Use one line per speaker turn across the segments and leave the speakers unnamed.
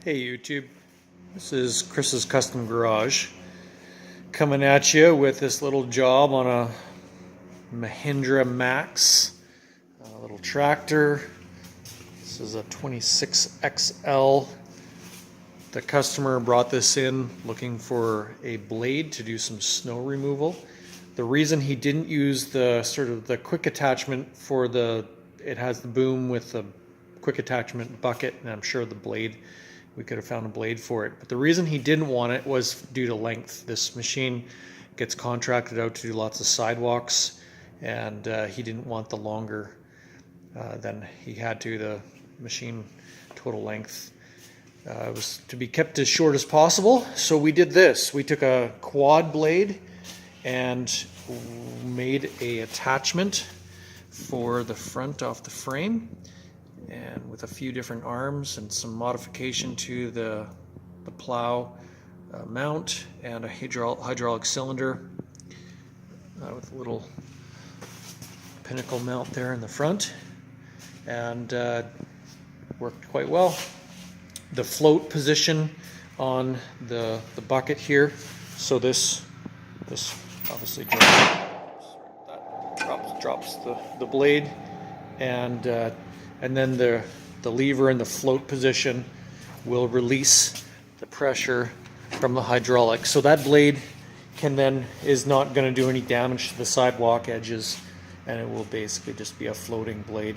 Hey YouTube, this is Chris's Custom Garage coming at you with this little job on a Mahindra Max, a little tractor. This is a 26XL. The customer brought this in looking for a blade to do some snow removal. The reason he didn't use the sort of the quick attachment for it has the boom with the quick attachment bucket, and I'm sure the blade, we could have found a blade for it. But the reason he didn't want it was due to length. This machine gets contracted out to do lots of sidewalks, and he didn't want the longer than he had to. The machine total length was to be kept as short as possible. So we did this. We took a quad blade and made a attachment for the front off the frame, and with a few different arms and some modification to the plow mount and a hydraulic cylinder with a little pinnacle mount there in the front, and worked quite well. The float position on the bucket here, so this obviously drops the blade, and then the lever in the float position will release the pressure from the hydraulic. So that blade is not going to do any damage to the sidewalk edges, and it will basically just be a floating blade,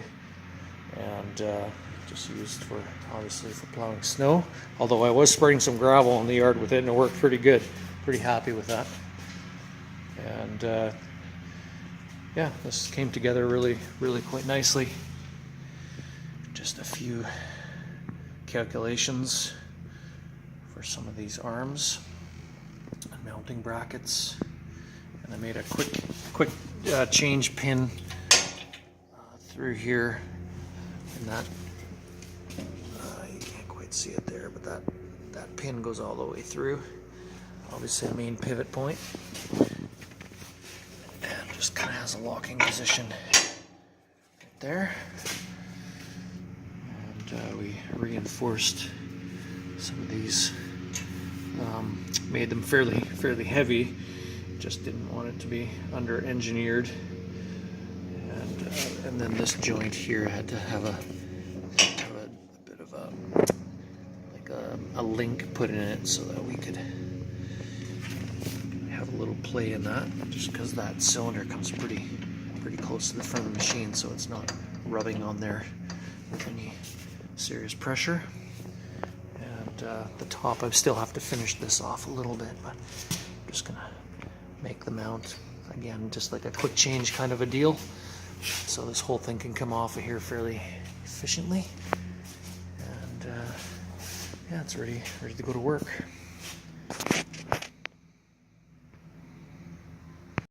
and just used for, obviously, for plowing snow. Although I was spreading some gravel in the yard with it, and it worked pretty good. Pretty happy with that. And yeah, this came together really quite nicely. Just a few calculations for some of these arms and mounting brackets, and I made a quick change pin through here, and that you can't quite see it there, but that pin goes all the way through, obviously the main pivot point, and just kind of has a locking position right there. We reinforced some of these, made them fairly heavy, just didn't want it to be under engineered, and then this joint here had to have a bit of a link put in it so that we could have a little play in that, just because that cylinder comes pretty close to the front of the machine, so it's not rubbing on there with any serious pressure. And the top, I still have to finish this off a little bit, but I'm just gonna make the mount again, just like a quick change kind of a deal, so this whole thing can come off of here fairly efficiently. And yeah, it's ready to go to work.